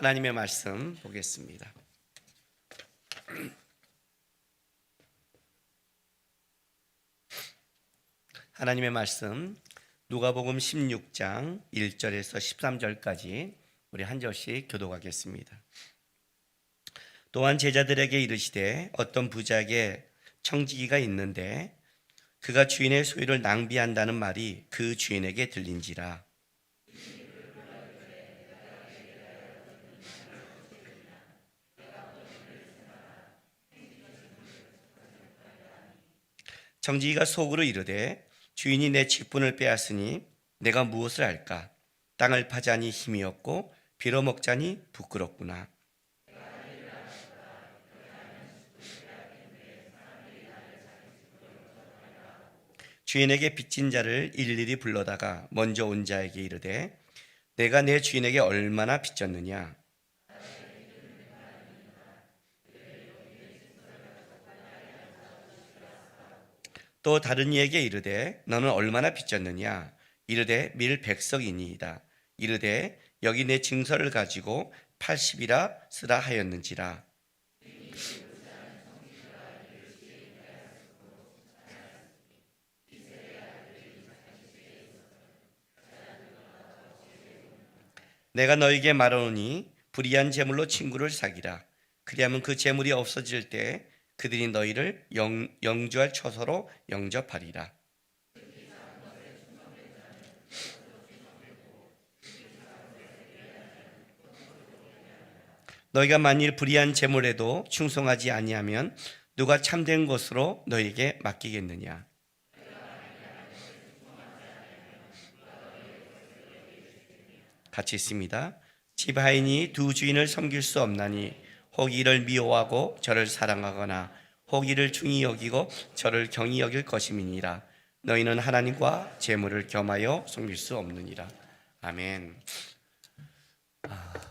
하나님의 말씀 보겠습니다. 하나님의 말씀 누가복음 16장 1절에서 13절까지 우리 한 절씩 교독하겠습니다. 또한 제자들에게 이르시되 어떤 부자에게 청지기가 있는데 그가 주인의 소유를 낭비한다는 말이 그 주인에게 들린지라. 청지기가 속으로 이르되 주인이 내 직분을 빼앗으니 내가 무엇을 할까? 땅을 파자니 힘이 없고 빌어먹자니 부끄럽구나. 주인에게 빚진 자를 일일이 불러다가 먼저 온 자에게 이르되 내가 내 주인에게 얼마나 빚졌느냐? 또 다른 이에게 이르되 너는 얼마나 빚졌느냐? 이르되 밀 100석이니이다. 이르되 여기 내 증서를 가지고 80이라 쓰라 하였는지라. 내가 너에게 말하노니 불의한 재물로 친구를 사기라. 그리하면 그 재물이 없어질 때 그들이 너희를 영주할 처소로 영접하리라. 너희가 만일 불의한 재물에도 충성하지 아니하면 누가 참된 것으로 너희에게 맡기겠느냐? 같이 있습니다. 집 하인이 두 주인을 섬길 수 없나니 혹 이를 미워하고 저를 사랑하거나 혹 이를 중히 여기고 저를 경히 여길 것임이니라. 너희는 하나님과 재물을 겸하여 섬길 수 없느니라. 아멘.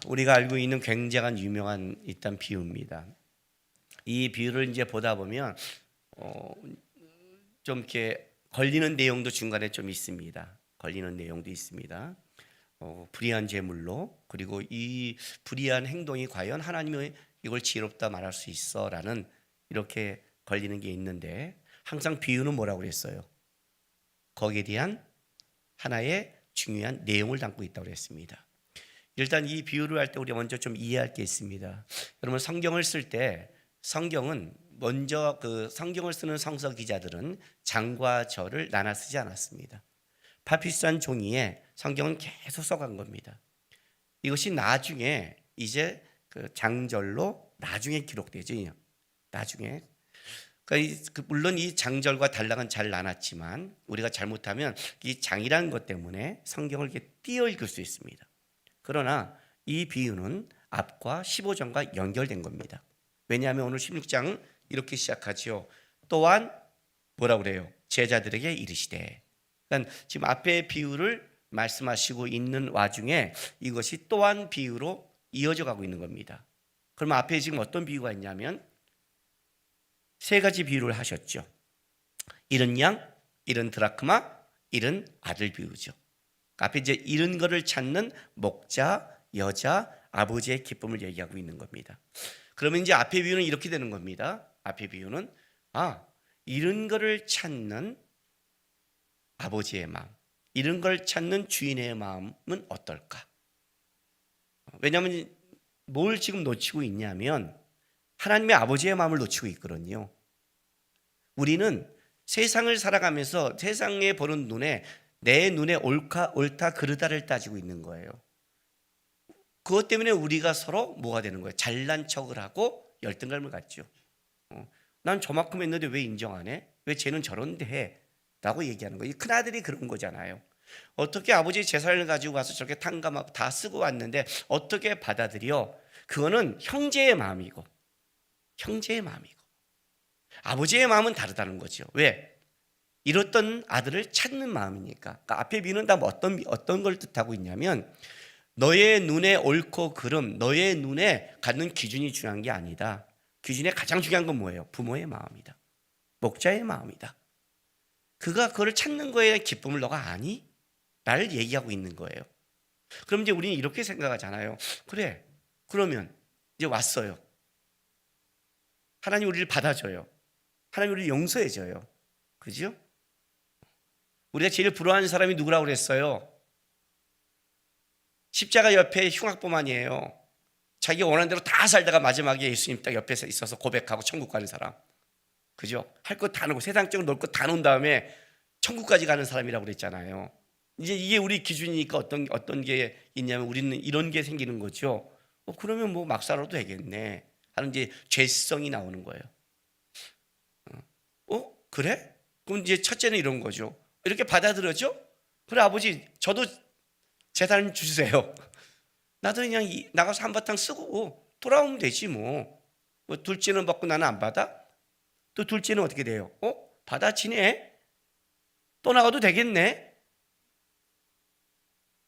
우리가 알고 있는 굉장한 유명한 일단 비유입니다. 이 비유를 이제 보다 보면 좀 이렇게 걸리는 내용도 중간에 좀 있습니다. 걸리는 내용도 있습니다. 불의한 재물로, 그리고 이 불의한 행동이 과연 하나님이 이걸 지혜롭다 말할 수 있어라는 이렇게 걸리는 게 있는데, 항상 비유는 뭐라고 그랬어요? 거기에 대한 하나의 중요한 내용을 담고 있다고 그랬습니다. 일단 이 비유를 할 때 우리 먼저 좀 이해할 게 있습니다. 여러분, 성경을 쓸 때 성경은 먼저 성경을 쓰는 성서 기자들은 장과 절을 나눠 쓰지 않았습니다. 파피스한 종이에 성경은 계속 써간 겁니다. 이것이 나중에 이제 장절로 나중에 기록되죠. 나중에. 그러니까 물론 이 장절과 단락은 잘 나눴지만 우리가 잘못하면 이 장이라는 것 때문에 성경을 이렇게 띄어 읽을 수 있습니다. 그러나 이 비유는 앞과 15장과 연결된 겁니다. 왜냐하면 오늘 16장 이렇게 시작하죠. 또한 뭐라고 그래요? 제자들에게 이르시되. 그러니까 지금 앞에 비유를 말씀하시고 있는 와중에 이것이 또한 비유로 이어져 가고 있는 겁니다. 그러면 앞에 지금 어떤 비유가 있냐면 세 가지 비유를 하셨죠. 잃은 양, 잃은 드라크마, 잃은 아들 비유죠. 앞에 이제 잃은 것을 찾는 목자, 여자, 아버지의 기쁨을 얘기하고 있는 겁니다. 그러면 이제 앞에 비유는 이렇게 되는 겁니다. 앞에 비유는 잃은 것을 찾는 아버지의 마음, 잃은 걸 찾는 주인의 마음은 어떨까? 왜냐하면 뭘 지금 놓치고 있냐면 하나님의 아버지의 마음을 놓치고 있거든요. 우리는 세상을 살아가면서 세상에 보는 눈에 내 눈에 옳다 그르다를 따지고 있는 거예요. 그것 때문에 우리가 서로 뭐가 되는 거예요? 잘난 척을 하고 열등감을 갖죠. 난 저만큼 했는데 왜 인정 안 해? 왜 쟤는 저런데 해? 라고 얘기하는 거예요. 큰아들이 그런 거잖아요. 어떻게 아버지 재산을 가지고 가서 저렇게 탕감하고 다 쓰고 왔는데 어떻게 받아들여? 그거는 형제의 마음이고 아버지의 마음은 다르다는 거죠. 왜? 잃었던 아들을 찾는 마음이니까. 그러니까 앞에 비유는 다 어떤 걸 뜻하고 있냐면 너의 눈에 옳고 그름, 너의 눈에 갖는 기준이 중요한 게 아니다. 기준에 가장 중요한 건 뭐예요? 부모의 마음이다. 목자의 마음이다. 그가 그걸 찾는 거에 기쁨을 너가 아니? 나를 얘기하고 있는 거예요. 그럼 이제 우리는 이렇게 생각하잖아요. 그래, 그러면 이제 왔어요. 하나님 우리를 받아줘요. 하나님 우리를 용서해줘요. 그죠? 우리가 제일 부러워하는 사람이 누구라고 그랬어요? 십자가 옆에 흉악범만이에요. 자기가 원하는 대로 다 살다가 마지막에 예수님 딱 옆에 있어서 고백하고 천국 가는 사람. 그죠? 할 것 다 놓고 세상적으로 놀 것 다 놓은 다음에 천국까지 가는 사람이라고 그랬잖아요. 이제 이게 우리 기준이니까 어떤 게 있냐면 우리는 이런 게 생기는 거죠. 그러면 뭐 막 살아도 되겠네 하는 이제 죄성이 나오는 거예요. 그래? 그럼 이제 첫째는 이런 거죠. 이렇게 받아들여죠? 그래 아버지 저도 재산 주세요. 나도 그냥 나가서 한바탕 쓰고 돌아오면 되지 뭐. 둘째는 받고 나는 안 받아? 또 둘째는 어떻게 돼요? 받아치네? 또 나가도 되겠네?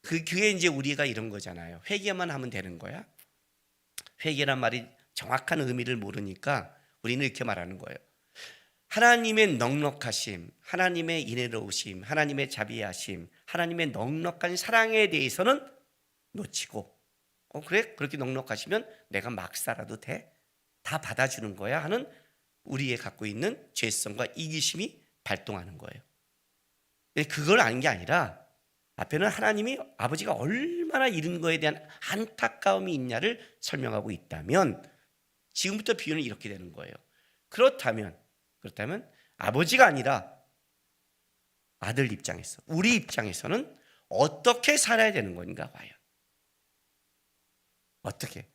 그게 이제 우리가 이런 거잖아요. 회개만 하면 되는 거야. 회개란 말이 정확한 의미를 모르니까 우리는 이렇게 말하는 거예요. 하나님의 넉넉하심, 하나님의 인애로우심, 하나님의 자비하심, 하나님의 넉넉한 사랑에 대해서는 놓치고 그래? 그렇게 넉넉하시면 내가 막 살아도 돼? 다 받아주는 거야 하는 우리의 갖고 있는 죄성과 이기심이 발동하는 거예요. 그걸 아는 게 아니라 앞에는 하나님이 아버지가 얼마나 이런 거에 대한 안타까움이 있냐를 설명하고 있다면 지금부터 비유는 이렇게 되는 거예요. 그렇다면 아버지가 아니라 아들 입장에서 우리 입장에서는 어떻게 살아야 되는 건가 과연? 어떻게?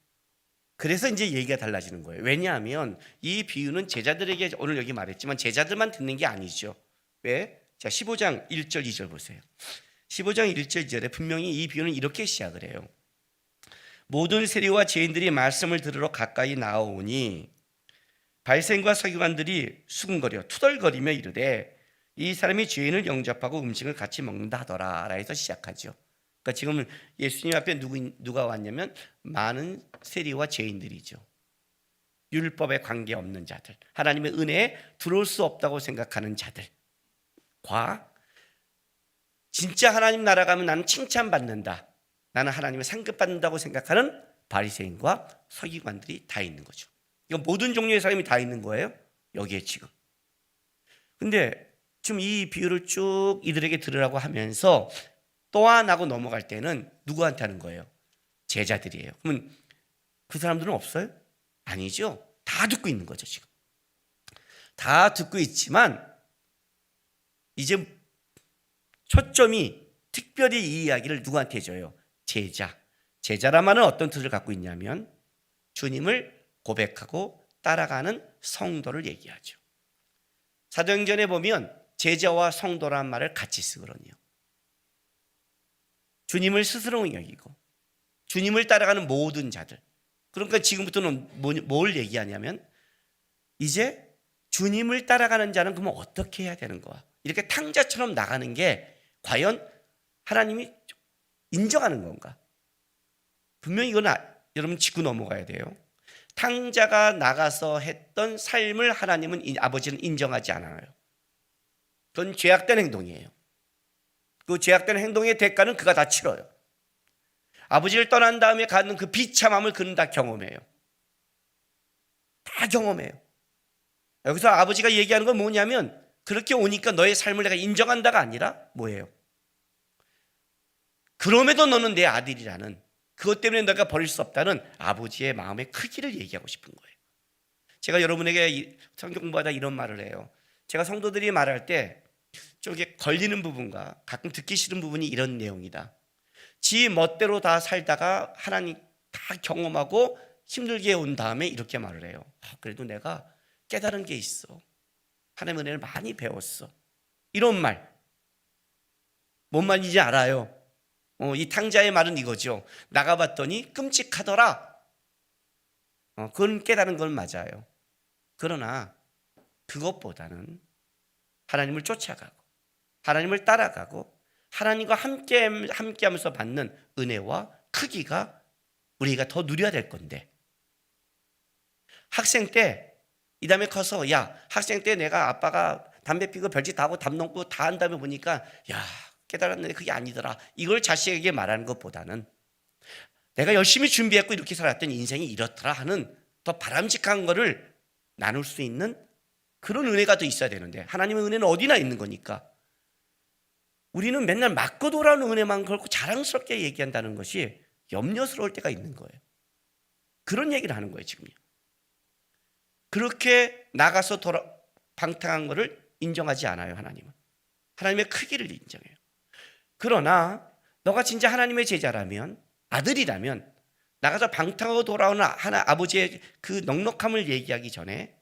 그래서 이제 얘기가 달라지는 거예요. 왜냐하면 이 비유는 제자들에게 오늘 여기 말했지만 제자들만 듣는 게 아니죠. 왜? 자, 15장 1절 2절 보세요. 15장 1절 2절에 분명히 이 비유는 이렇게 시작을 해요. 모든 세리와 죄인들이 말씀을 들으러 가까이 나오니 바리새인과 서기관들이 수군거려 투덜거리며 이르되 이 사람이 죄인을 영접하고 음식을 같이 먹는다 하더라 해서 시작하죠. 그러니까 지금 예수님 앞에 누가 왔냐면 많은 세리와 죄인들이죠. 율법에 관계없는 자들, 하나님의 은혜에 들어올 수 없다고 생각하는 자들과 진짜 하나님 나라 가면 나는 칭찬받는다, 나는 하나님의 상급 받는다고 생각하는 바리새인과 서기관들이 다 있는 거죠. 이건 모든 종류의 사람이 다 있는 거예요, 여기에 지금. 근데 지금 이 비유를 쭉 이들에게 들으라고 하면서 또 안 하고 넘어갈 때는 누구한테 하는 거예요? 제자들이에요. 그러면 그 사람들은 없어요? 아니죠. 다 듣고 있는 거죠, 지금. 다 듣고 있지만 이제 초점이 특별히 이 이야기를 누구한테 해줘요? 제자란 말은 어떤 뜻을 갖고 있냐면 주님을 고백하고 따라가는 성도를 얘기하죠. 사도행전에 보면 제자와 성도란 말을 같이 쓰거든요. 주님을 스스로 여기고 주님을 따라가는 모든 자들. 그러니까 지금부터는 뭘 얘기하냐면 이제 주님을 따라가는 자는 그러면 어떻게 해야 되는 거야? 이렇게 탕자처럼 나가는 게 과연 하나님이 인정하는 건가? 분명히 이건 여러분 짚고 넘어가야 돼요. 탕자가 나가서 했던 삶을 하나님은 아버지는 인정하지 않아요. 그건 죄악된 행동이에요. 그 죄악된 행동의 대가는 그가 다 치러요. 아버지를 떠난 다음에 갖는 그 비참함을 그는 다 경험해요. 다 경험해요. 여기서 아버지가 얘기하는 건 뭐냐면 그렇게 오니까 너의 삶을 내가 인정한다가 아니라 뭐예요? 그럼에도 너는 내 아들이라는, 그것 때문에 내가 버릴 수 없다는 아버지의 마음의 크기를 얘기하고 싶은 거예요. 제가 여러분에게 성경 공부하다 이런 말을 해요. 제가 성도들이 말할 때 저게 걸리는 부분과 가끔 듣기 싫은 부분이 이런 내용이다. 지 멋대로 다 살다가 하나님 다 경험하고 힘들게 온 다음에 이렇게 말을 해요. 그래도 내가 깨달은 게 있어. 하나님의 은혜를 많이 배웠어. 이런 말. 뭔 말인지 알아요. 이 탕자의 말은 이거죠. 나가봤더니 끔찍하더라. 그건 깨달은 건 맞아요. 그러나 그것보다는 하나님을 쫓아가고 하나님을 따라가고 하나님과 함께하면서 받는 은혜와 크기가 우리가 더 누려야 될 건데, 학생 때 이 다음에 커서 학생 때 내가 아빠가 담배 피고 별짓 다 하고 담 넘고 다 한 다음에 보니까 깨달았는데 그게 아니더라, 이걸 자식에게 말하는 것보다는 내가 열심히 준비했고 이렇게 살았던 인생이 이렇더라 하는 더 바람직한 거를 나눌 수 있는 그런 은혜가 더 있어야 되는데, 하나님의 은혜는 어디나 있는 거니까 우리는 맨날 맞고 돌아오는 은혜만 걸고 자랑스럽게 얘기한다는 것이 염려스러울 때가 있는 거예요. 그런 얘기를 하는 거예요 지금요. 그렇게 나가서 방탕한 것을 인정하지 않아요. 하나님은 하나님의 크기를 인정해요. 그러나 너가 진짜 하나님의 제자라면, 아들이라면 나가서 방탕하고 돌아오는 아버지의 그 넉넉함을 얘기하기 전에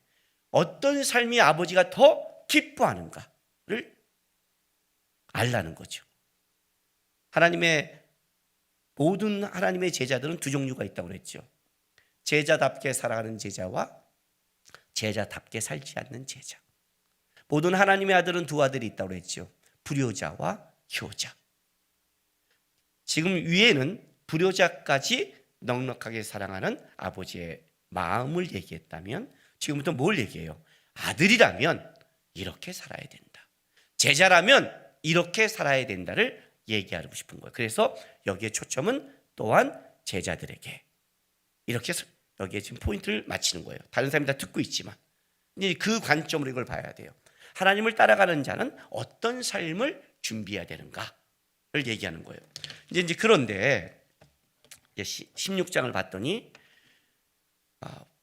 어떤 삶이 아버지가 더 기뻐하는가를 알라는 거죠. 모든 하나님의 제자들은 두 종류가 있다고 그랬죠. 제자답게 살아가는 제자와 제자답게 살지 않는 제자. 모든 하나님의 아들은 두 아들이 있다고 그랬죠. 불효자와 효자. 지금 위에는 불효자까지 넉넉하게 사랑하는 아버지의 마음을 얘기했다면, 지금부터 뭘 얘기해요? 아들이라면 이렇게 살아야 된다, 제자라면 이렇게 살아야 된다를 얘기하고 싶은 거예요. 그래서 여기에 초점은 또한 제자들에게, 이렇게 여기에 지금 포인트를 맞추는 거예요. 다른 사람이 다 듣고 있지만 이제 그 관점으로 이걸 봐야 돼요. 하나님을 따라가는 자는 어떤 삶을 준비해야 되는가를 얘기하는 거예요. 이제 그런데 16장을 봤더니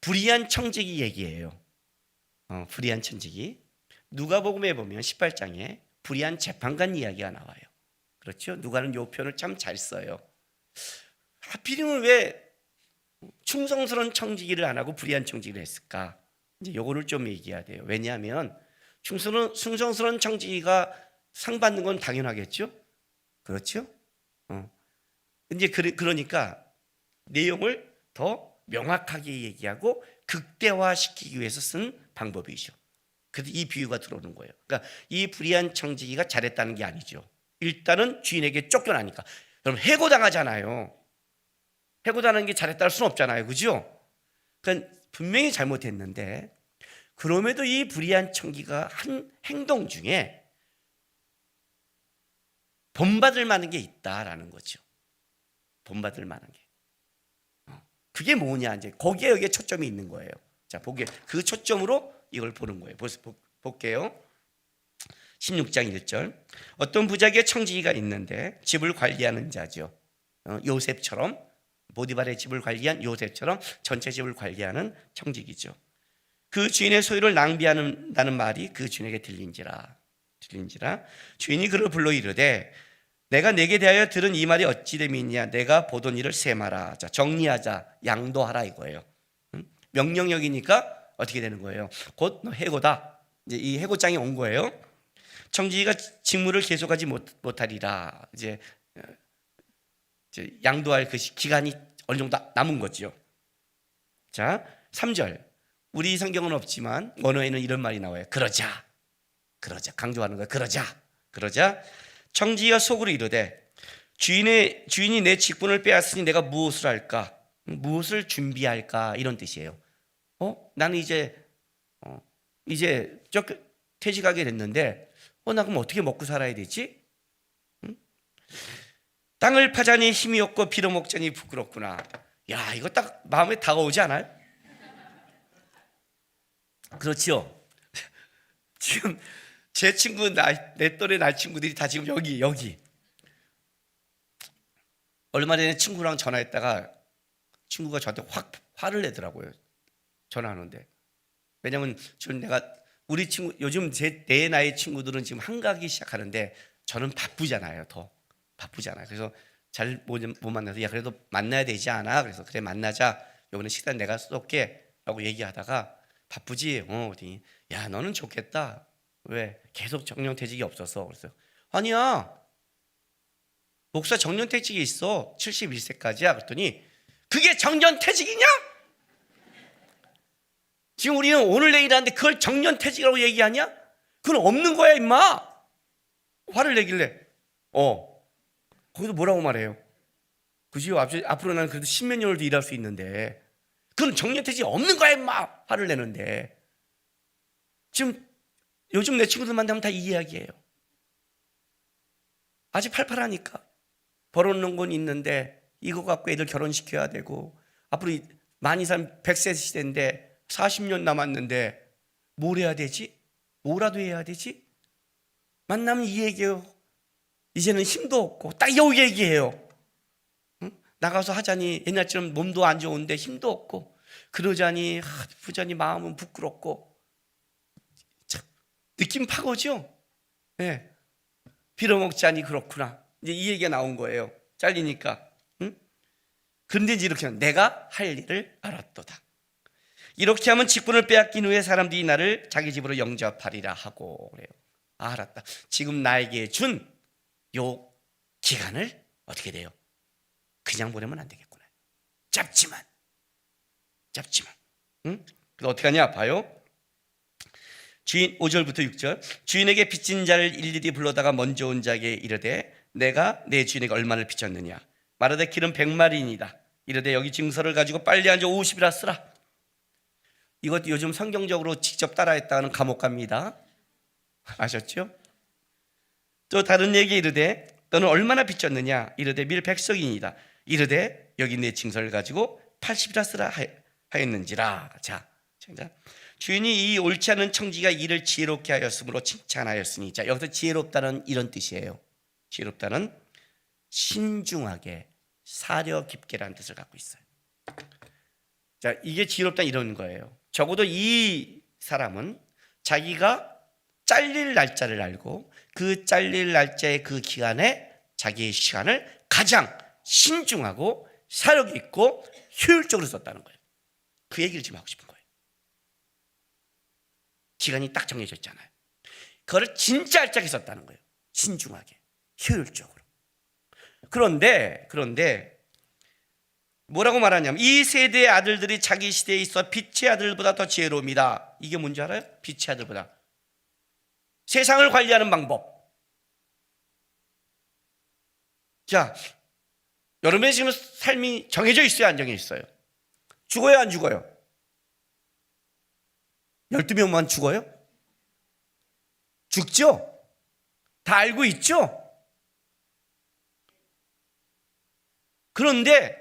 불의한 청지기 얘기예요. 불의한 청지기. 누가복음에 보면 18장에 불의한 재판관 이야기가 나와요. 그렇죠? 누가는 요 표현을 참 잘 써요. 하필이면 왜 충성스러운 청지기를 안 하고 불의한 청지기를 했을까? 이제 요거를 좀 얘기해야 돼요. 왜냐하면 충성스러운 청지기가 상 받는 건 당연하겠죠? 그렇죠? 이제 그러니까 내용을 더 명확하게 얘기하고 극대화시키기 위해서 쓴 방법이죠. 그래서 이 비유가 들어오는 거예요. 그러니까 이 불의한 청지기가 잘했다는 게 아니죠. 일단은 주인에게 쫓겨나니까. 그럼 해고당하잖아요. 해고당하는 게 잘했다 할 수는 없잖아요. 그죠? 그러니까 분명히 잘못했는데, 그럼에도 이 불의한 청지기가 한 행동 중에 본받을 만한 게 있다라는 거죠. 본받을 만한 게. 그게 뭐냐, 이제 거기에 여기에 초점이 있는 거예요. 자, 그 초점으로 이걸 보는 거예요. 볼게요. 16장 1절. 어떤 부자에게 청지기가 있는데 집을 관리하는 자죠. 요셉처럼, 보디발의 집을 관리한 요셉처럼 전체 집을 관리하는 청지기죠. 그 주인의 소유를 낭비한다는 말이 그 주인에게 들린지라. 주인이 그를 불러 이르되 내가 내게 대하여 들은 이 말이 어찌 됨이냐. 내가 보던 일을 세마라. 자, 정리하자, 양도하라 이거예요. 명령력이니까 어떻게 되는 거예요? 곧 해고다. 이제 이 해고장이 온 거예요. 청지기가 직무를 계속하지 못하리라. 이제 양도할 그 기간이 어느 정도 남은 거죠. 자, 3절. 우리 성경은 없지만 언어에는 이런 말이 나와요. 그러자. 강조하는 거예요. 그러자 청지기가 속으로 이르되 주인이 내 직분을 빼앗으니 내가 무엇을 할까? 무엇을 준비할까? 이런 뜻이에요. 나는 이제 퇴직하게 됐는데 나 그럼 어떻게 먹고 살아야 되지? 땅을 파자니 힘이 없고 빌어먹자니 부끄럽구나. 야, 이거 딱 마음에 다가오지 않아요? 그렇죠? 지금 제 친구, 내 또래 날 친구들이 다 지금 여기. 얼마 전에 친구랑 전화했다가 친구가 저한테 확 화를 내더라고요. 전화하는데. 왜냐면 우리 친구, 요즘 내 나이 친구들은 지금 한가하기 시작하는데 저는 바쁘잖아요. 더 바쁘잖아요. 그래서 잘 못 만나서, 야, 그래도 만나야 되지 않아? 그래서 그래, 만나자. 이번에 식단 내가 쏠게 라고 얘기하다가, 바쁘지? 어디? 야, 너는 좋겠다. 왜? 계속 정년퇴직이 없어서. 그래서 아니야, 목사 정년퇴직이 있어. 71세까지야. 그랬더니 그게 정년퇴직이냐? 지금 우리는 오늘 내일 하는데 그걸 정년퇴직이라고 얘기하냐? 그건 없는 거야 임마. 화를 내길래 거기서 뭐라고 말해요? 그지요? 앞으로 나는 그래도 10몇 년을 더 일할 수 있는데 그건 정년퇴직이 없는 거야 임마. 화를 내는데 지금 요즘 내 친구들 만나면 다 이 이야기예요. 아직 팔팔하니까 벌어놓은 건 있는데 이거 갖고 애들 결혼시켜야 되고 앞으로 많이 산 100세 시대인데 40년 남았는데 뭘 해야 되지? 뭐라도 해야 되지? 만나면 이 얘기예요. 이제는 힘도 없고 딱 요 얘기예요. 응? 나가서 하자니 옛날처럼 몸도 안 좋은데 힘도 없고 그러자니 부자니 마음은 부끄럽고 참, 느낌 파고죠? 네. 빌어먹자니 그렇구나. 이제 이 얘기가 나온 거예요. 잘리니까. 응? 그런데 이제 이렇게 하면 내가 할 일을 알았도다. 이렇게 하면 직분을 빼앗긴 후에 사람들이 나를 자기 집으로 영접하리라 하고 그래요. 알았다. 지금 나에게 준 요 기간을 어떻게 돼요? 그냥 보내면 안 되겠구나. 짧지만. 응? 그래서 어떻게 하냐 봐요. 주인 5절부터 6절. 주인에게 빚진 자를 일일이 불러다가 먼저 온 자에게 이르되 내가 내 주인에게 얼마를 빚졌느냐. 말하되 길은 100마리이다. 이르되 여기 증서를 가지고 빨리 앉아 50이라 쓰라. 이것도 요즘 성경적으로 직접 따라했다가는 감옥 갑니다. 아셨죠? 또 다른 얘기 이르되 너는 얼마나 빚졌느냐. 이르되 밀 100석이니이다. 이르되 여기 내 증서를 가지고 80이라 쓰라 하였는지라. 자, 주인이 이 옳지 않은 청지가 이를 지혜롭게 하였으므로 칭찬하였으니. 자, 여기서 지혜롭다는 이런 뜻이에요. 지혜롭다는 신중하게 사려 깊게라는 뜻을 갖고 있어요. 자, 이게 지혜롭다 이런 거예요. 적어도 이 사람은 자기가 잘릴 날짜를 알고 그 잘릴 날짜의 그 기간에 자기의 시간을 가장 신중하고 사력 있고 효율적으로 썼다는 거예요. 그 얘기를 지금 하고 싶은 거예요. 기간이 딱 정해져 있잖아요. 그거를 진짜 알짜게 썼다는 거예요. 신중하게, 효율적으로. 그런데 뭐라고 말하냐면 이 세대의 아들들이 자기 시대에 있어 빛의 아들보다 더 지혜로움이다. 이게 뭔지 알아요? 빛의 아들보다. 세상을 관리하는 방법. 자, 여러분의 지금 삶이 정해져 있어요? 안 정해져 있어요? 죽어요? 안 죽어요? 12명만 죽어요? 죽죠? 다 알고 있죠? 그런데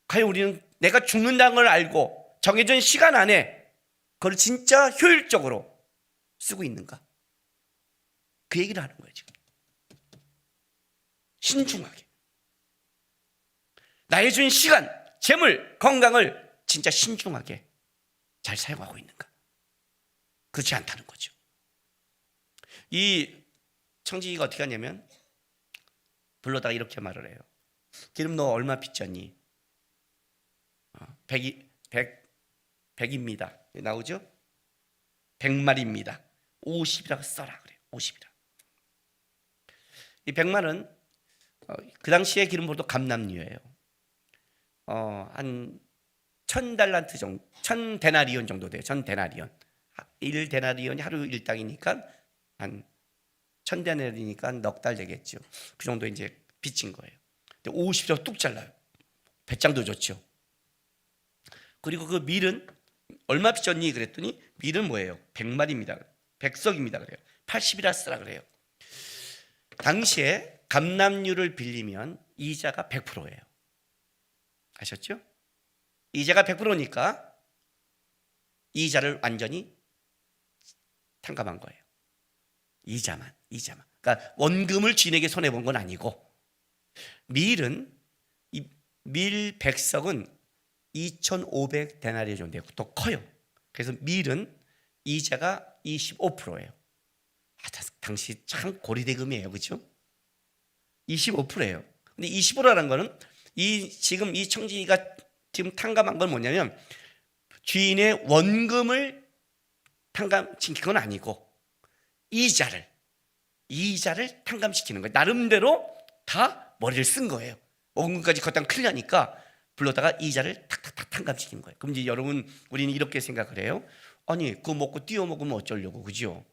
과연 우리는 내가 죽는다는 걸 알고 정해진 시간 안에 그걸 진짜 효율적으로 쓰고 있는가? 그 얘기를 하는 거예요, 지금. 신중하게. 나의 준 시간, 재물, 건강을 진짜 신중하게 잘 사용하고 있는가? 그렇지 않다는 거죠. 이 청지기가 어떻게 하냐면 불러다가 이렇게 말을 해요. 기름 너 얼마 빚졌니? 100입니다. 나오죠? 100마리입니다. 50이라고 써라 그래요. 50이라. 이 100만은 그 당시에 기름보도 감남류예요. 한 1000달란트 정도, 1000데나리온 정도 돼요. 1000데나리온. 1데나리온이 하루 일당이니까 한 1000데나리온이니까 넉 달 되겠죠. 그 정도 이제 빚진 거예요. 근데 50이라고 뚝 잘라요. 배짱도 좋죠. 그리고 그 밀은 얼마 빚졌니? 그랬더니 밀은 뭐예요? 100마리입니다. 100석입니다. 그래요. 80이라 쓰라 그래요. 당시에 감남류를 빌리면 이자가 100%예요. 아셨죠? 이자가 100%니까 이자를 완전히 탕감한 거예요. 이자만. 그러니까 원금을 주인에게 손해본 건 아니고 밀은 밀 100석은 2,500데나리온 정도 되고 더 커요. 그래서 밀은 이자가 25%예요. 당시 참 고리대금이에요. 그렇죠? 25%예요. 근데 25%라는 거는 지금 이 청지기가 지금 탕감한 건 뭐냐면 주인의 원금을 탕감시킨 건 아니고 이자를 탕감시키는 거예요. 나름대로 다 머리를 쓴 거예요. 원금까지 걷다 큰일 나니까 불러다가 이자를 탁탁탁 탕감시키는 거예요. 그럼 이제 여러분 우리는 이렇게 생각을 해요. 아니 그거 먹고 띄워 먹으면 어쩌려고, 그죠?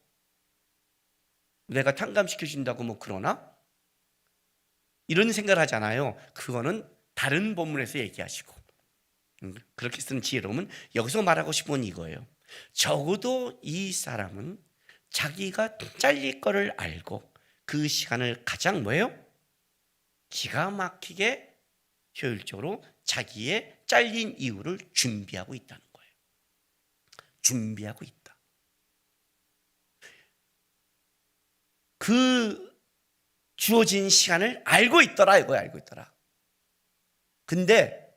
내가 탕감시켜준다고 뭐 그러나? 이런 생각을 하잖아요. 그거는 다른 본문에서 얘기하시고 그렇게 쓰는 지혜로움은 여기서 말하고 싶은 건 이거예요. 적어도 이 사람은 자기가 잘릴 거를 알고 그 시간을 가장 뭐예요? 기가 막히게 효율적으로 자기의 잘린 이유를 준비하고 있다는 거예요. 준비하고 있다. 그 주어진 시간을 알고 있더라, 이거야, 알고 있더라. 근데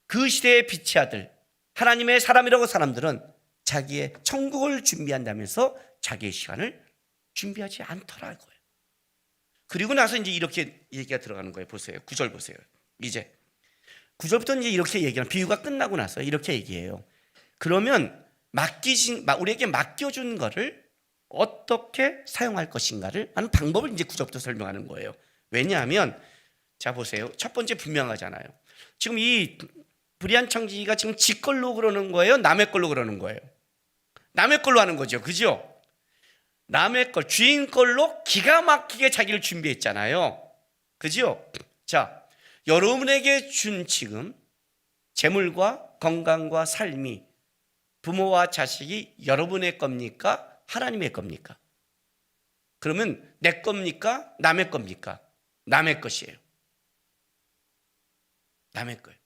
그 시대의 빛의 아들, 하나님의 사람이라고 사람들은 자기의 천국을 준비한다면서 자기의 시간을 준비하지 않더라, 이거예요. 그리고 나서 이제 이렇게 얘기가 들어가는 거예요. 보세요. 9절 보세요. 이제 9절부터 이제 이렇게 얘기하는, 비유가 끝나고 나서 이렇게 얘기해요. 그러면 우리에게 맡겨준 거를 어떻게 사용할 것인가를 하는 방법을 이제 9절부터 설명하는 거예요. 왜냐하면 자 보세요. 첫 번째 분명하잖아요. 지금 이 불의한 청지기가 지금 지 걸로 그러는 거예요? 남의 걸로 그러는 거예요? 남의 걸로 하는 거죠. 그죠? 남의 걸, 주인 걸로 기가 막히게 자기를 준비했잖아요. 그죠? 자, 여러분에게 준 지금 재물과 건강과 삶이 부모와 자식이 여러분의 겁니까? 하나님의 겁니까? 그러면 내 겁니까? 남의 겁니까? 남의 것이에요. 남의 거예요.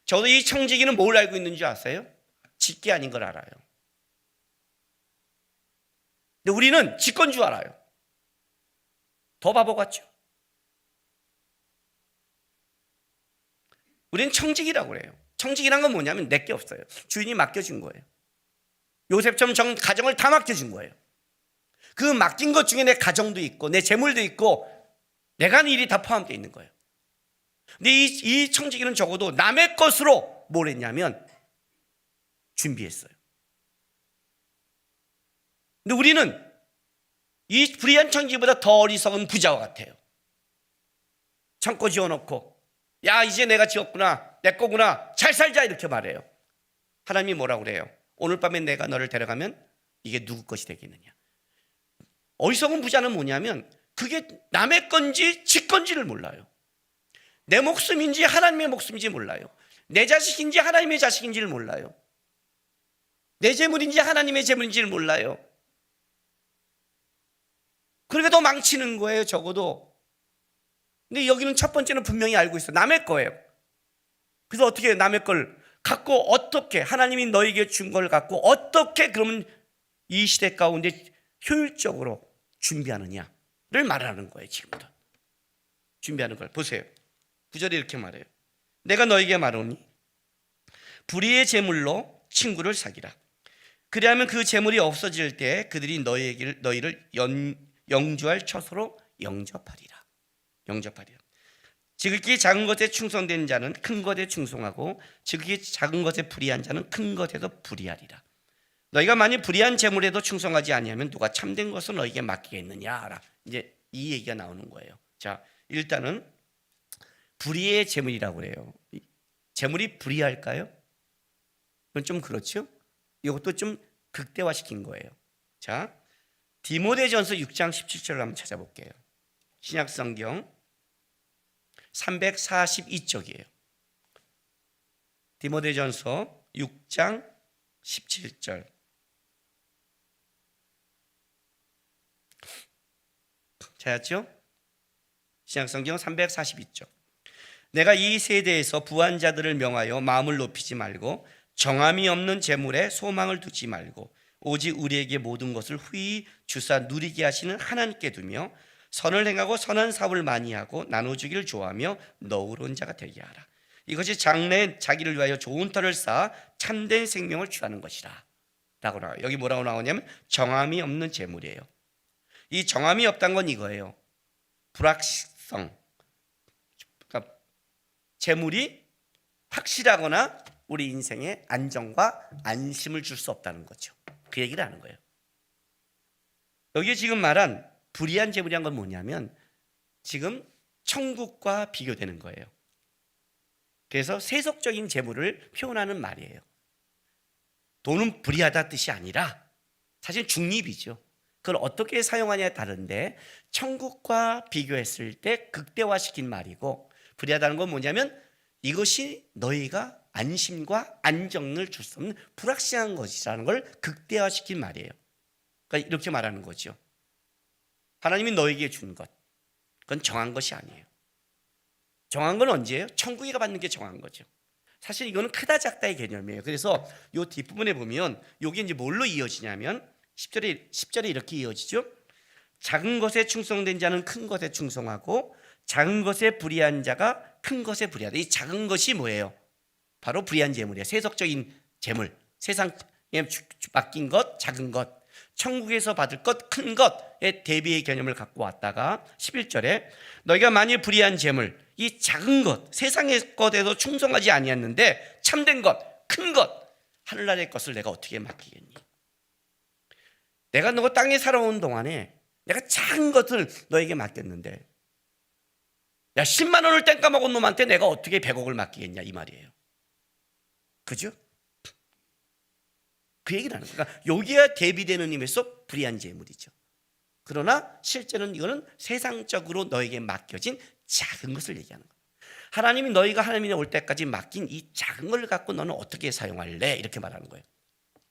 저도 이 청지기는 뭘 알고 있는 줄 아세요? 지게 아닌 걸 알아요. 근데 우리는 지 건 줄 알아요. 더 바보 같죠? 우리는 청지기라고 그래요. 청지기란 건 뭐냐면 내게 없어요. 주인이 맡겨준 거예요. 요셉처럼 가정을 다 맡겨준 거예요. 그 맡긴 것 중에 내 가정도 있고 내 재물도 있고 내가 하는 일이 다 포함되어 있는 거예요. 근데 이 청지기는 적어도 남의 것으로 뭘 했냐면 준비했어요. 근데 우리는 이 불의한 청지기보다 더 어리석은 부자와 같아요. 창고 지어놓고 야 이제 내가 지었구나, 내 거구나, 잘 살자 이렇게 말해요. 하나님이 뭐라고 그래요? 오늘 밤에 내가 너를 데려가면 이게 누구 것이 되겠느냐. 어리석은 부자는 뭐냐면 그게 남의 건지 지 건지를 몰라요. 내 목숨인지 하나님의 목숨인지 몰라요. 내 자식인지 하나님의 자식인지를 몰라요. 내 재물인지 하나님의 재물인지를 몰라요. 그러니까 더 망치는 거예요, 적어도. 근데 여기는 첫 번째는 분명히 알고 있어요. 남의 거예요. 그래서 어떻게 남의 걸 갖고 어떻게 하나님이 너에게 준 걸 갖고 어떻게 그러면 이 시대 가운데 효율적으로 준비하느냐를 말하는 거예요. 지금부터 준비하는 걸 보세요. 9절에 이렇게 말해요. 내가 너에게 말하노니 불의의 재물로 친구를 사귀라. 그리하면 그 재물이 없어질 때 그들이 너희를 영주할 처소로 영접하리라. 지극히 작은 것에 충성된 자는 큰 것에 충성하고 지극히 작은 것에 불의한 자는 큰 것에도 불의하리라. 너희가 만일 불의한 재물에도 충성하지 아니하면 누가 참된 것을 너희에게 맡기겠느냐. 이제 이 얘기가 나오는 거예요. 자, 일단은 불의의 재물이라고 그래요. 재물이 불의할까요? 그건 좀 그렇죠. 이것도 좀 극대화시킨 거예요. 자, 디모데전서 6장 17절을 한번 찾아볼게요. 신약성경 342쪽이에요. 디모데전서 6장 17절. 찾았죠? 신약성경 342쪽. 내가 이 세대에서 부한 자들을 명하여 마음을 높이지 말고 정함이 없는 재물에 소망을 두지 말고 오직 우리에게 모든 것을 후히 주사 누리게 하시는 하나님께 두며 선을 행하고 선한 사업을 많이 하고 나눠주기를 좋아하며 너그러운 자가 되게 하라. 이것이 장래에 자기를 위하여 좋은 터를 쌓아 참된 생명을 취하는 것이라 라고 나와요. 여기 뭐라고 나오냐면 정함이 없는 재물이에요. 이 정함이 없다는 건 이거예요. 불확실성. 그러니까 재물이 확실하거나 우리 인생에 안정과 안심을 줄 수 없다는 거죠. 그 얘기를 하는 거예요. 여기에 지금 말한 불의한 재물이란 건 뭐냐면 지금 천국과 비교되는 거예요. 그래서 세속적인 재물을 표현하는 말이에요. 돈은 불의하다 뜻이 아니라 사실 중립이죠. 그걸 어떻게 사용하냐에 다른데 천국과 비교했을 때 극대화시킨 말이고, 불의하다는 건 뭐냐면 이것이 너희가 안심과 안정을 줄 수 없는 불확실한 것이라는 걸 극대화시킨 말이에요. 그러니까 이렇게 말하는 거죠. 하나님이 너에게 준 것, 그건 정한 것이 아니에요. 정한 건 언제예요? 천국에 받는 게 정한 거죠. 사실 이거는 크다 작다의 개념이에요. 그래서 요 뒷부분에 보면 요게 이제 뭘로 이어지냐면 10절에 이렇게 이어지죠. 작은 것에 충성된 자는 큰 것에 충성하고 작은 것에 불의한 자가 큰 것에 불의하다. 이 작은 것이 뭐예요? 바로 불의한 재물이에요. 세속적인 재물, 세상에 맡긴 것, 작은 것, 천국에서 받을 것, 큰 것의 대비의 개념을 갖고 왔다가 11절에 너희가 만일 불의한 재물, 이 작은 것, 세상의 것에도 충성하지 아니했는데 참된 것, 큰 것, 하늘나라의 것을 내가 어떻게 맡기겠니? 내가 너 땅에 살아온 동안에 내가 작은 것을 너에게 맡겼는데 야 10만 원을 땡까먹은 놈한테 내가 어떻게 100억을 맡기겠냐 이 말이에요. 그죠? 그 얘기를 하는 거예요. 그러니까 여기에 대비되는 의미에서 불의한 재물이죠. 그러나 실제는 이거는 세상적으로 너에게 맡겨진 작은 것을 얘기하는 거예요. 하나님이 너희가 하나님이 올 때까지 맡긴 이 작은 걸 갖고 너는 어떻게 사용할래? 이렇게 말하는 거예요.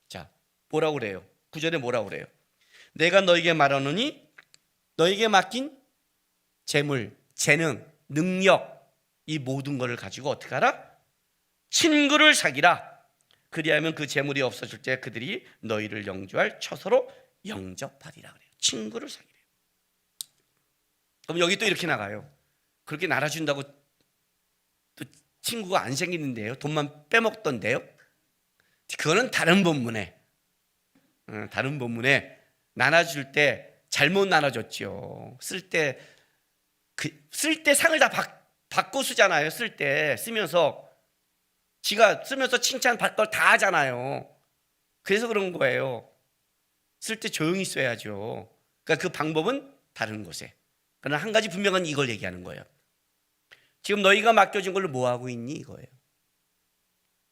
자, 뭐라고 그래요? 9절에 뭐라고 그래요? 내가 너에게 말하노니 너에게 맡긴 재물, 재능, 능력 이 모든 것을 가지고 어떻게 하라? 친구를 사귀라. 그리하면 그 재물이 없어질 때 그들이 너희를 영주할 처소로 영접하리라 그래요. 친구를 사귀래요. 그럼 여기 또 이렇게 나가요. 그렇게 나눠준다고 또 친구가 안 생기는데요. 돈만 빼먹던데요. 그거는 다른 본문에 나눠줄 때 잘못 나눠줬죠. 쓸 때 상을 다 받고 쓰잖아요. 쓸 때 쓰면서 지가 쓰면서 칭찬 받을 걸 다 하잖아요. 그래서 그런 거예요. 쓸 때 조용히 써야죠. 그러니까 그 방법은 다른 곳에. 그러나 한 가지 분명한 이걸 얘기하는 거예요. 지금 너희가 맡겨진 걸로 뭐 하고 있니? 이거예요.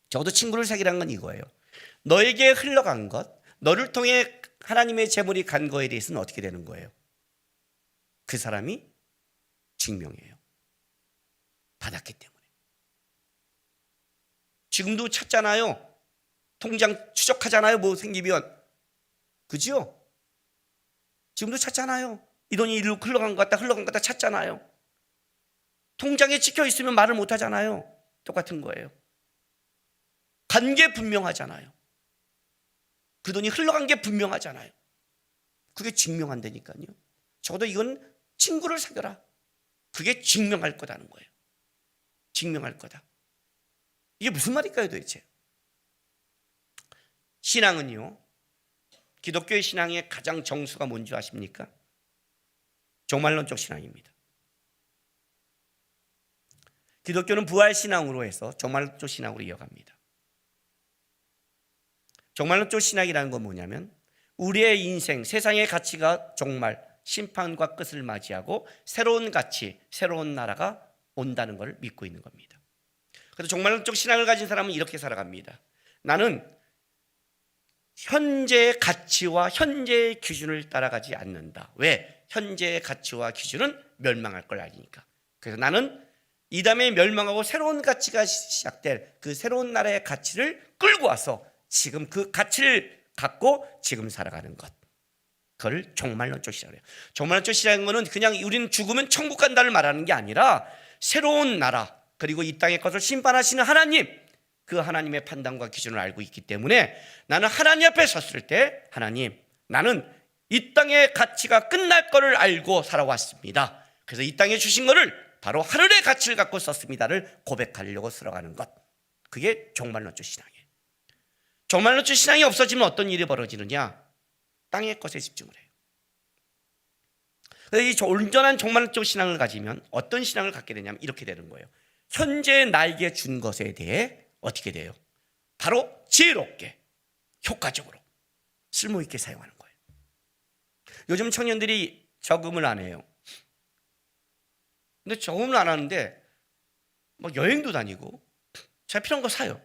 적어도 친구를 사귀라는 건 이거예요. 너에게 흘러간 것, 너를 통해 하나님의 재물이 간 거에 대해서는 어떻게 되는 거예요? 그 사람이 증명해요. 받았기 때문에. 지금도 찾잖아요. 통장 추적하잖아요. 뭐 생기면. 그죠? 지금도 찾잖아요. 이 돈이 이리로 흘러간 것 같다 찾잖아요. 통장에 찍혀 있으면 말을 못 하잖아요. 똑같은 거예요. 간 게 분명하잖아요. 그 돈이 흘러간 게 분명하잖아요. 그게 증명한다니까요. 적어도 이건 친구를 사귀라. 그게 증명할 거다는 거예요. 증명할 거다. 이게 무슨 말일까요 도대체? 신앙은요, 기독교의 신앙의 가장 정수가 뭔지 아십니까? 종말론적 신앙입니다. 기독교는 부활신앙으로 해서 종말론적 신앙으로 이어갑니다. 종말론적 신앙이라는 건 뭐냐면 우리의 인생, 세상의 가치가 종말, 심판과 끝을 맞이하고 새로운 가치, 새로운 나라가 온다는 걸 믿고 있는 겁니다. 그래서 종말론적 신앙을 가진 사람은 이렇게 살아갑니다. 나는 현재의 가치와 현재의 기준을 따라가지 않는다. 왜? 현재의 가치와 기준은 멸망할 걸 알니까. 그래서 나는 이 다음에 멸망하고 새로운 가치가 시작될 그 새로운 나라의 가치를 끌고 와서 지금 그 가치를 갖고 지금 살아가는 것. 그걸 종말론적 신앙이에요. 종말론적 신앙은 그냥 우리는 죽으면 천국 간다를 말하는 게 아니라 새로운 나라 그리고 이 땅의 것을 심판하시는 하나님, 그 하나님의 판단과 기준을 알고 있기 때문에 나는 하나님 앞에 섰을 때 하나님, 나는 이 땅의 가치가 끝날 거를 알고 살아왔습니다. 그래서 이 땅에 주신 거를 바로 하늘의 가치를 갖고 썼습니다를 고백하려고 들어가는 것. 그게 종말론적 신앙이에요. 종말론적 신앙이 없어지면 어떤 일이 벌어지느냐? 땅의 것에 집중을 해요. 이 온전한 종말론적 신앙을 가지면 어떤 신앙을 갖게 되냐면 이렇게 되는 거예요. 현재 나에게 준 것에 대해 어떻게 돼요? 바로 지혜롭게, 효과적으로, 쓸모있게 사용하는 거예요. 요즘 청년들이 저금을 안 해요. 근데 저금을 안 하는데 막 여행도 다니고 자기 필요한 거 사요.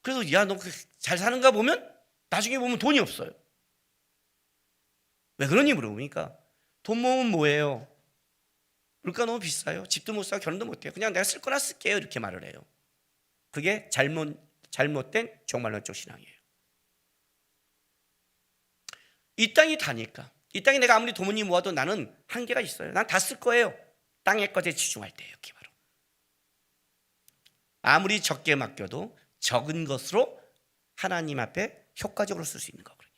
그래서 야, 너 잘 사는가 보면 나중에 보면 돈이 없어요. 왜 그러니 물어보니까 돈 모으면 뭐예요? 물가 너무 비싸요. 집도 못 사고 결혼도 못 해요. 그냥 내가 쓸 거나 쓸게요. 이렇게 말을 해요. 그게 잘못된 종말론적 신앙이에요. 이 땅이 다니까. 이 땅에 내가 아무리 돈이 모아도 나는 한계가 있어요. 난 다 쓸 거예요. 땅의 것에 집중할 때 이렇게 바로 아무리 적게 맡겨도 적은 것으로 하나님 앞에 효과적으로 쓸 수 있는 거거든요.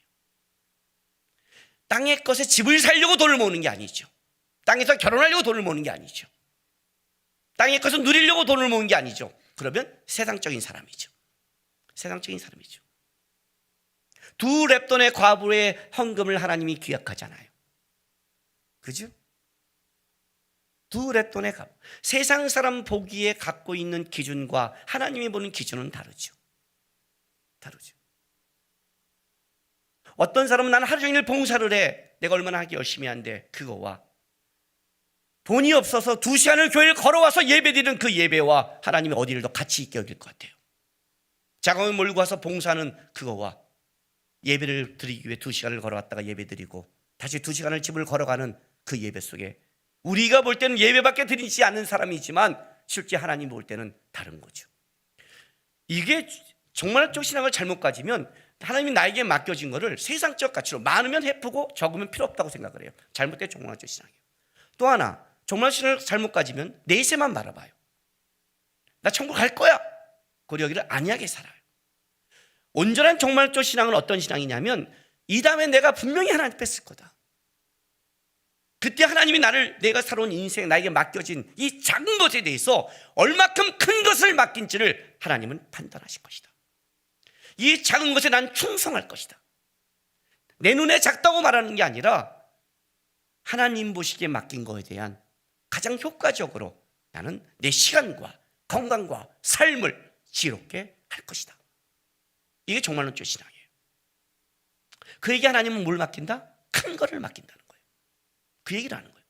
땅의 것에 집을 살려고 돈을 모으는 게 아니죠. 땅에서 결혼하려고 돈을 모으는 게 아니죠. 땅의 것을 누리려고 돈을 모으는 게 아니죠. 그러면 세상적인 사람이죠. 세상적인 사람이죠. 두 렙돈의 과부의 헌금을 하나님이 기억하잖아요. 그죠? 두 렙돈의 과부. 세상 사람 보기에 갖고 있는 기준과 하나님이 보는 기준은 다르죠. 다르죠. 어떤 사람은 나는 하루 종일 봉사를 해. 내가 얼마나 하기 열심히 한데 그거와 돈이 없어서 2시간을 교회를 걸어와서 예배드리는 그 예배와 하나님이 어디를 더 가치 있게 여길 것 같아요. 자금을 몰고 와서 봉사하는 그거와 예배를 드리기 위해 2시간을 걸어왔다가 예배드리고 다시 2시간을 집을 걸어가는 그 예배 속에 우리가 볼 때는 예배밖에 드리지 않는 사람이지만 실제 하나님 볼 때는 다른 거죠. 이게 종말적 신앙을 잘못 가지면 하나님이 나에게 맡겨진 거를 세상적 가치로 많으면 해프고 적으면 필요 없다고 생각을 해요. 잘못된 종말적 신앙이에요. 또 하나 종말적 신앙을 잘못 가지면 내세만 바라봐요. 나 천국 갈 거야. 그리고 여기를 안이하게 살아요. 온전한 종말적 신앙은 어떤 신앙이냐면 이 다음에 내가 분명히 하나님 뺐을 거다. 그때 하나님이 내가 살아온 인생, 나에게 맡겨진 이 작은 것에 대해서 얼마큼 큰 것을 맡긴지를 하나님은 판단하실 것이다. 이 작은 것에 난 충성할 것이다. 내 눈에 작다고 말하는 게 아니라 하나님 보시기에 맡긴 것에 대한 가장 효과적으로 나는 내 시간과 건강과 삶을 지혜롭게 할 것이다. 이게 종말론적 신앙이에요. 그에게 하나님은 뭘 맡긴다? 큰 거를 맡긴다는 거예요. 그 얘기를 하는 거예요.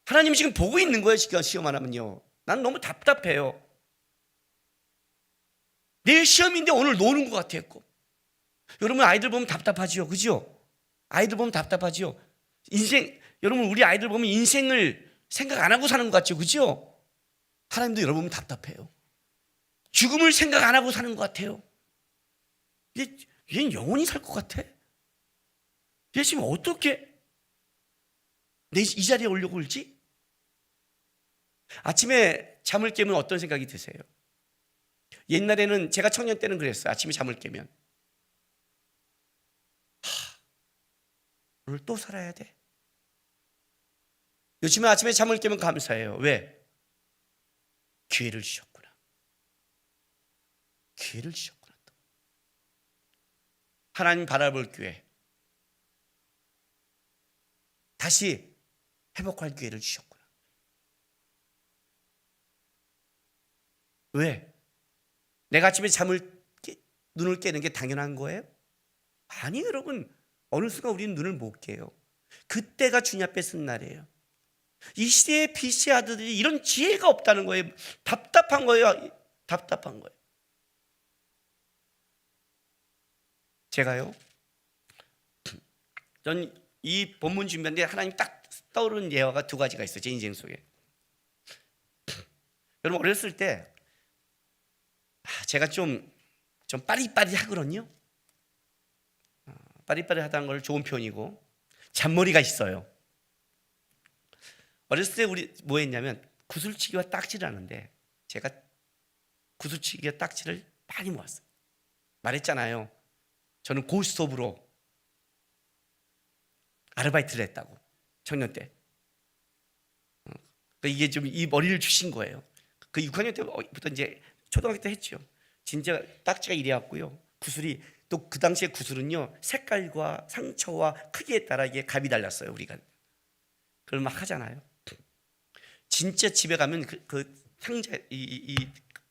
하나님 지금 보고 있는 거예요. 지금 시험 안 하면요. 난 너무 답답해요. 내일 시험인데 오늘 노는 것 같았고. 여러분 아이들 보면 답답하지요. 그죠? 아이들 보면 답답하지요. 여러분 우리 아이들 보면 인생을 생각 안 하고 사는 것 같죠. 그죠? 하나님도 여러분 보면 답답해요. 죽음을 생각 안 하고 사는 것 같아요. 얘는 영원히 살 것 같아. 얘 지금 어떻게 이 자리에 오려고 울지? 아침에 잠을 깨면 어떤 생각이 드세요? 옛날에는 제가 청년 때는 그랬어요. 아침에 잠을 깨면 오늘 또 살아야 돼. 요즘에 아침에 잠을 깨면 감사해요. 왜? 기회를 주셨구나. 기회를 주셨구나. 또. 하나님 바라볼 기회, 다시 회복할 기회를 주셨구나. 왜? 내가 아침에 눈을 깨는 게 당연한 거예요? 아니에요. 여러분, 어느 순간 우리는 눈을 못 깨요. 그때가 주님 앞에 쓴 날이에요. 이 시대의 BC 아들들이 이런 지혜가 없다는 거예요. 답답한 거예요. 답답한 거예요. 제가요, 전 이 본문 준비하는데 하나님 딱 떠오르는 예화가 2가지가 있어요. 제 인생 속에. 여러분 어렸을 때 제가 좀 빠리빠리하거든요. 빠리빠리하다는 걸 좋은 표현이고 잔머리가 있어요. 어렸을 때 우리 뭐 했냐면 구슬치기와 딱지를 하는데 제가 구슬치기와 딱지를 많이 모았어요. 말했잖아요. 저는 고스톱으로 아르바이트를 했다고 청년 때. 이게 좀 이 머리를 주신 거예요. 그 6학년 때부터 이제 초등학교 때 했죠. 진짜 딱지가 이래갖고요. 구슬이 또 그 당시에 구슬은요 색깔과 상처와 크기에 따라 이게 값이 달랐어요. 우리가 그걸 막 하잖아요. 진짜 집에 가면 그 상자 이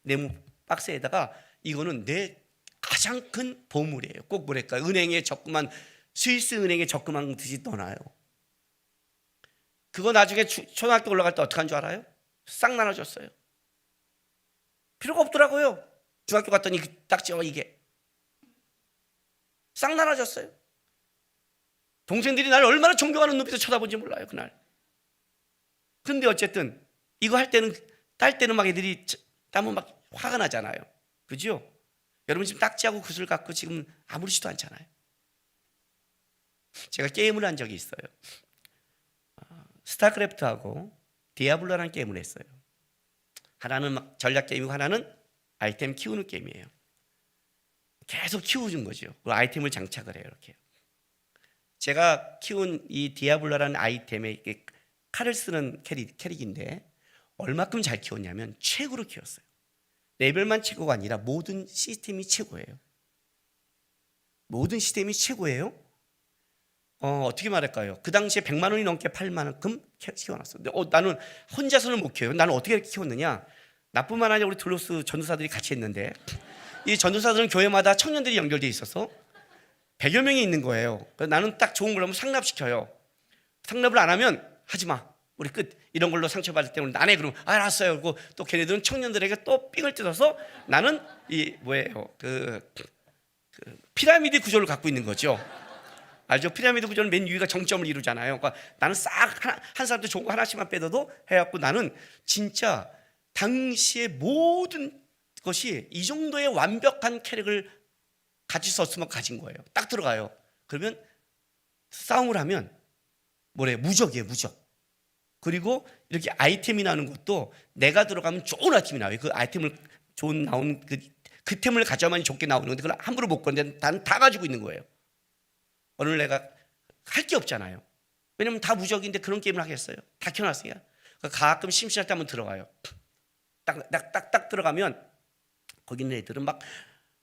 네모 박스에다가 이거는 내 가장 큰 보물이에요. 꼭 뭐랄까 은행에 적금한 스위스 은행에 적금한 듯이 떠나요. 그거 나중에 초등학교 올라갈 때 어떻게 한 줄 알아요? 싹 나눠줬어요. 필요가 없더라고요. 중학교 갔더니 그 딱지가 이게 싹 나눠줬어요. 동생들이 나를 얼마나 존경하는 눈빛으로 쳐다본지 몰라요. 그날. 근데 어쨌든 이거 할 때는 딸 때는 막 애들이 따면 막 화가 나잖아요. 그죠? 여러분 지금 딱지하고 구슬 갖고 지금 아무렇지도 않잖아요. 제가 게임을 한 적이 있어요. 스타크래프트하고 디아블로라는 게임을 했어요. 하나는 막 전략 게임이고 하나는 아이템 키우는 게임이에요. 계속 키워준 거죠. 그 아이템을 장착을 해요. 이렇게. 제가 키운 이 디아블로라는 아이템에 칼을 쓰는 캐릭인데 얼마큼 잘 키웠냐면 최고로 키웠어요. 레벨만 최고가 아니라 모든 시스템이 최고예요. 모든 시스템이 최고예요. 어떻게 말할까요? 그 당시에 100만 원이 넘게 팔 만큼 키워놨어요. 근데 나는 혼자서는 못 키워요. 나는 어떻게 키웠느냐? 나뿐만 아니라 우리 둘로스 전도사들이 같이 했는데 이 전도사들은 교회마다 청년들이 연결되어 있어서 100여 명이 있는 거예요. 그래서 나는 딱 좋은 걸 하면 상납시켜요. 상납을 안 하면 하지 마. 우리 끝. 이런 걸로 상처받을 때 오늘 안 해. 그러면 알았어요. 그리고 또 걔네들은 청년들에게 또 삥을 뜯어서 나는 이 뭐예요? 그 피라미드 구조를 갖고 있는 거죠. 알죠? 피라미드 구조는 맨 위가 정점을 이루잖아요. 그러니까 나는 싹 한 사람도 좋은 거 하나씩만 빼도 해갖고 나는 진짜 당시의 모든 것이 이 정도의 완벽한 캐릭을 가질 수 없으면 가진 거예요. 딱 들어가요. 그러면 싸움을 하면 뭐래요? 무적이에요, 무적. 그리고 이렇게 아이템이 나오는 것도 내가 들어가면 좋은 아이템이 나와요. 그 아이템을 좋은 나오는 그 템을 가져야만 좋게 나오는 건데 그걸 함부로 못 건데 나는 다 가지고 있는 거예요. 어느 날 내가 할 게 없잖아요. 왜냐면 다 무적인데 그런 게임을 하겠어요. 다 켜놨어요. 가끔 심심할 때 한번 들어가요. 딱 들어가면 거기 있는 애들은 막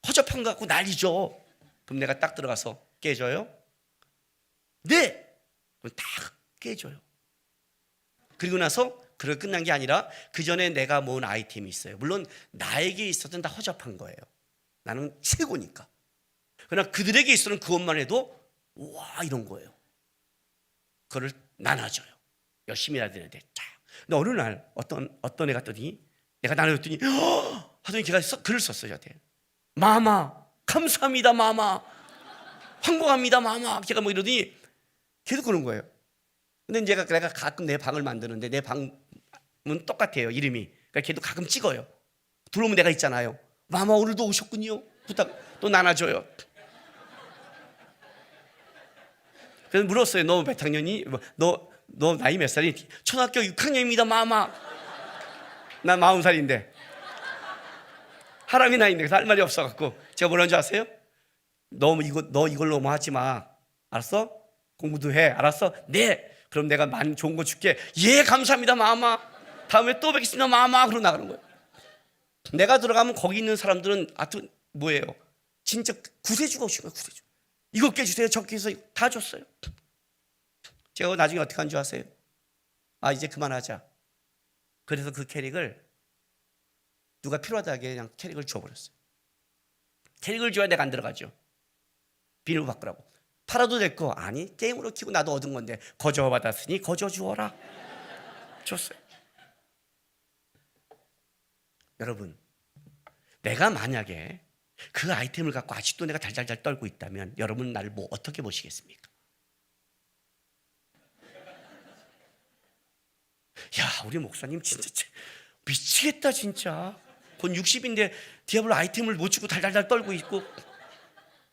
허접한 거 갖고 난리죠. 그럼 내가 딱 들어가서 깨져요? 네! 그럼 다 깨져요. 그리고 나서 그걸 끝난 게 아니라 그 전에 내가 모은 아이템이 있어요. 물론 나에게 있었던 다 허접한 거예요. 나는 최고니까. 그러나 그들에게 있어서는 그것만 해도 와 이런 거예요. 그걸 나눠줘요. 열심히 해야 되는데. 근데 어느 날 어떤 애 갔더니 내가 나눠줬더니 하더니 걔가 글을 썼어요. 저한테. 마마 감사합니다 마마 황공합니다 마마. 걔가 뭐 이러더니 계속 그런 거예요. 근데 내가 가끔 내 방을 만드는데 내 방은 똑같아요. 이름이. 그러니까 걔도 가끔 찍어요. 들어오면 내가 있잖아요. 마마 오늘도 오셨군요. 부탁 또 나눠줘요. 그래서 물었어요. 너 몇 학년이? 너 나이 몇 살이? 초등학교 6학년입니다 마마. 난 40살인데 하람이 나이인데 할 말이 없어갖고 제가 뭐라는 줄 아세요? 너 이걸로 뭐 하지 마. 알았어? 공부도 해. 알았어? 네. 그럼 내가 많이 좋은 거 줄게. 예 감사합니다 마마. 다음에 또 뵙겠습니다 마마. 그러고 나가는 거예요. 내가 들어가면 거기 있는 사람들은 하여튼 뭐예요? 진짜 구세주가 오신 거예요. 구세주. 이거 깨주세요. 저렇게 해서 다 줬어요. 제가 나중에 어떻게 한 줄 아세요? 이제 그만하자. 그래서 그 캐릭을 누가 필요하다게 그냥 캐릭을 줘버렸어요. 캐릭을 줘야 내가 안 들어가죠. 비누 바꾸라고. 팔아도 될 거 아니 게임으로 키고 나도 얻은 건데 거저 받았으니 거저 주어라. 줬어요. 여러분 내가 만약에 그 아이템을 갖고 아직도 내가 달달달 떨고 있다면 여러분 나를 어떻게 보시겠습니까? 야 우리 목사님 진짜 미치겠다 진짜. 곧 60인데 디아블로 아이템을 못 주고 달달달 떨고 있고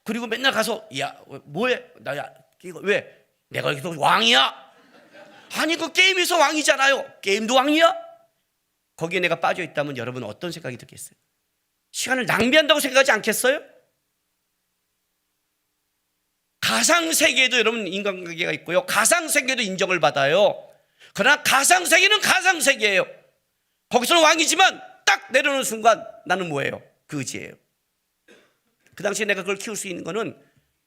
그리고 맨날 가서 야 뭐해? 나야 이거 왜? 내가 여기서 왕이야? 아니 그 게임에서 왕이잖아요. 게임도 왕이야? 거기에 내가 빠져 있다면 여러분 어떤 생각이 들겠어요? 시간을 낭비한다고 생각하지 않겠어요? 가상세계에도 여러분 인간관계가 있고요. 가상세계도 인정을 받아요. 그러나 가상세계는 가상세계예요. 거기서는 왕이지만 딱 내려오는 순간 나는 뭐예요? 거지예요. 그 당시에 내가 그걸 키울 수 있는 거는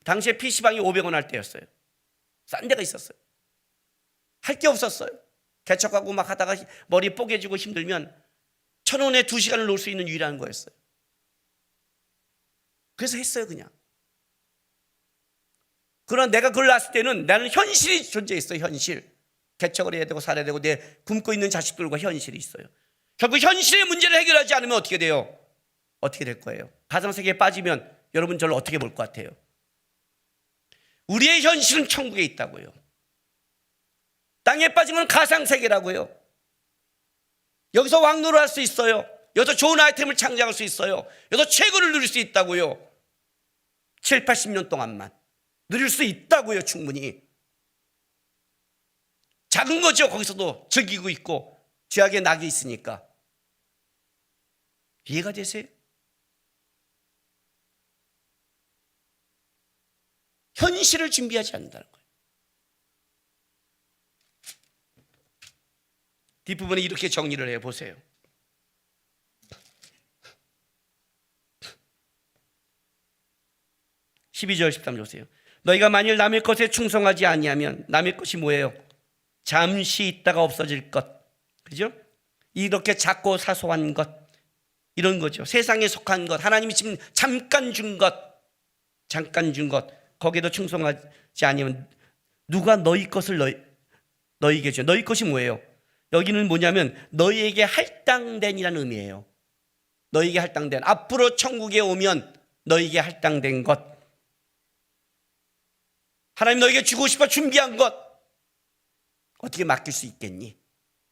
당시에 PC방이 500원 할 때였어요. 싼 데가 있었어요. 할 게 없었어요. 개척하고 막 하다가 머리 뽀개지고 힘들면 1,000원에 2시간을 놀 수 있는 유일한 거였어요. 그래서 했어요 그냥. 그러나 내가 그걸 놨을 때는 나는 현실이 존재했어요. 현실. 개척을 해야 되고 살아야 되고 내 굶고 있는 자식들과 현실이 있어요. 결국 현실의 문제를 해결하지 않으면 어떻게 돼요? 어떻게 될 거예요? 가상세계에 빠지면 여러분 저를 어떻게 볼 것 같아요? 우리의 현실은 천국에 있다고요. 땅에 빠지면 가상세계라고요. 여기서 왕노를 할 수 있어요. 여기서 좋은 아이템을 창작할 수 있어요. 여기서 최고를 누릴 수 있다고요. 7, 80년 동안만 누릴 수 있다고요. 충분히. 작은 거죠. 거기서도 즐기고 있고 죄악의 낙이 있으니까. 이해가 되세요? 현실을 준비하지 않는다는 거예요. 뒷부분에 이렇게 정리를 해보세요. 12절 13절 보세요. 너희가 만일 남의 것에 충성하지 아니하면 남의 것이 뭐예요? 잠시 있다가 없어질 것. 그죠? 이렇게 작고 사소한 것, 이런 거죠. 세상에 속한 것, 하나님이 지금 잠깐 준 것, 거기에도 충성하지 아니하면 누가 너희 것을 너희에게 줘. 너희 것이 뭐예요? 여기는 뭐냐면 너희에게 할당된이라는 의미예요. 너희에게 할당된, 앞으로 천국에 오면 너희에게 할당된 것, 하나님 너에게 주고 싶어 준비한 것, 어떻게 맡길 수 있겠니?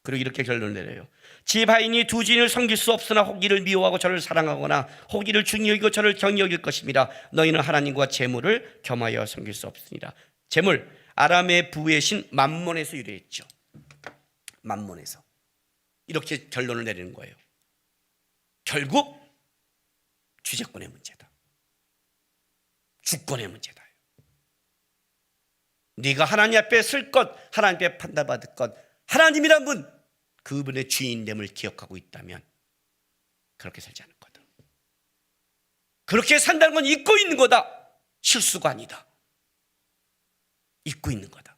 그리고 이렇게 결론을 내려요. 집 하인이 두 주인을 섬길 수 없으나 혹이를 미워하고 저를 사랑하거나 혹이를 중히 여기고 저를 경히 여길 것입니다. 너희는 하나님과 재물을 겸하여 섬길 수 없으니라. 재물, 아람의 부의 신 맘몬에서 유래했죠. 맘몬에서. 이렇게 결론을 내리는 거예요. 결국 주재권의 문제다. 주권의 문제다. 네가 하나님 앞에 쓸 것, 하나님 앞에 판단받을 것, 하나님이란 분, 그분의 주인됨을 기억하고 있다면 그렇게 살지 않을 거다. 그렇게 산다는 건 잊고 있는 거다. 실수가 아니다. 잊고 있는 거다.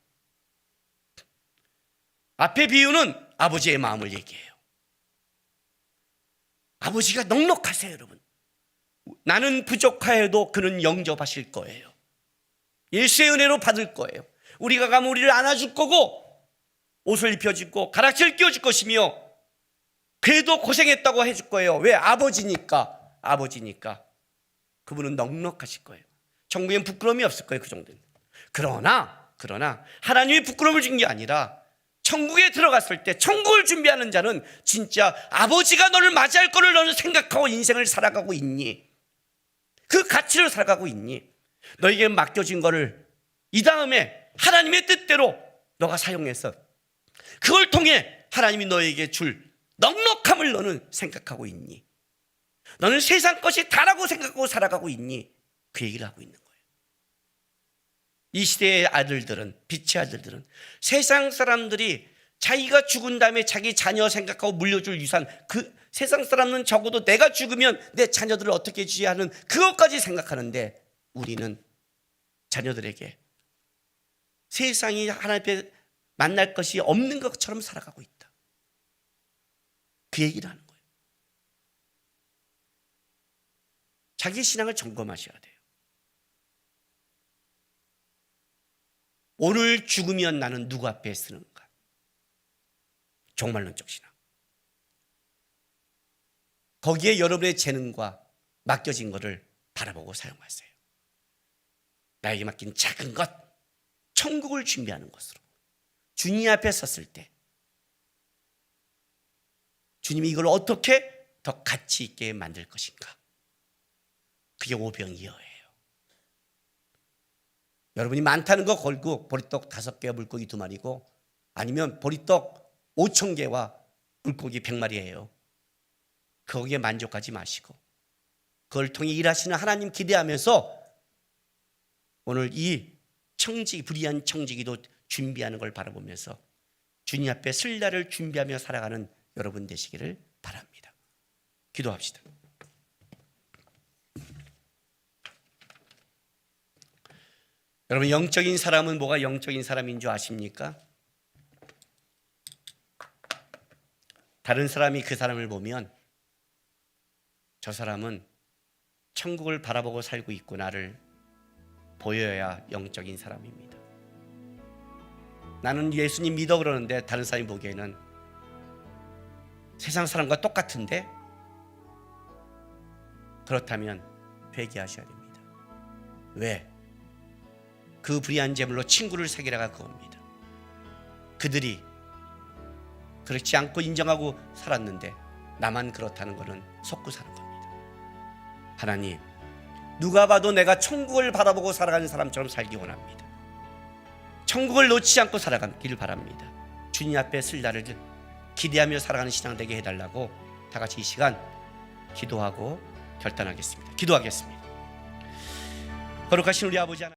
앞에 비유는 아버지의 마음을 얘기해요. 아버지가 넉넉하세요, 여러분. 나는 부족하여도 그는 영접하실 거예요. 예수의 은혜로 받을 거예요. 우리가 가면 우리를 안아줄 거고 옷을 입혀주고 가락지를 끼워줄 것이며 그래도 고생했다고 해줄 거예요. 왜? 아버지니까. 그분은 넉넉하실 거예요. 천국엔 부끄러움이 없을 거예요. 그 정도는. 그러나 하나님이 부끄러움을 준 게 아니라 천국에 들어갔을 때 천국을 준비하는 자는 진짜 아버지가 너를 맞이할 거를 너는 생각하고 인생을 살아가고 있니? 그 가치를 살아가고 있니? 너에게 맡겨진 거를 이 다음에 하나님의 뜻대로 너가 사용해서 그걸 통해 하나님이 너에게 줄 넉넉함을 너는 생각하고 있니? 너는 세상 것이 다라고 생각하고 살아가고 있니? 그 얘기를 하고 있는 거예요. 이 시대의 아들들은, 빛의 아들들은 세상 사람들이 자기가 죽은 다음에 자기 자녀 생각하고 물려줄 유산, 그 세상 사람은 적어도 내가 죽으면 내 자녀들을 어떻게 해주지 하는 그것까지 생각하는데 우리는 자녀들에게 세상이 하나님 앞에 만날 것이 없는 것처럼 살아가고 있다. 그 얘기를 하는 거예요. 자기 신앙을 점검하셔야 돼요. 오늘 죽으면 나는 누구 앞에 쓰는가? 종말론적 신앙. 거기에 여러분의 재능과 맡겨진 것을 바라보고 사용하세요. 나에게 맡긴 작은 것, 천국을 준비하는 것으로 주님 앞에 섰을 때 주님이 이걸 어떻게 더 가치 있게 만들 것인가? 그게 오병이어예요. 여러분이 많다는 거 걸고 보리떡 5개와 물고기 2마리고 아니면 보리떡 5,000개와 물고기 100마리예요. 거기에 만족하지 마시고 그걸 통해 일하시는 하나님 기대하면서 오늘 이 불의한 청지기도 준비하는 걸 바라보면서 주님 앞에 쓸 날을 준비하며 살아가는 여러분 되시기를 바랍니다. 기도합시다. 여러분, 영적인 사람은 뭐가 영적인 사람인 줄 아십니까? 다른 사람이 그 사람을 보면 저 사람은 천국을 바라보고 살고 있구나를 보여야 영적인 사람입니다. 나는 예수님 믿어 그러는데 다른 사람이 보기에는 세상 사람과 똑같은데? 그렇다면 회개하셔야 됩니다. 왜? 그 불의한 제물로 친구를 사귀라가 그겁니다. 그들이 그렇지 않고 인정하고 살았는데 나만 그렇다는 것은 속고 사는 겁니다. 하나님, 누가 봐도 내가 천국을 바라보고 살아가는 사람처럼 살기 원합니다. 천국을 놓치지 않고 살아가기를 바랍니다. 주님 앞에 쓸 날을 기대하며 살아가는 신앙 되게 해달라고 다 같이 이 시간 기도하고 결단하겠습니다. 기도하겠습니다. 거룩하신 우리 아버지 하나님,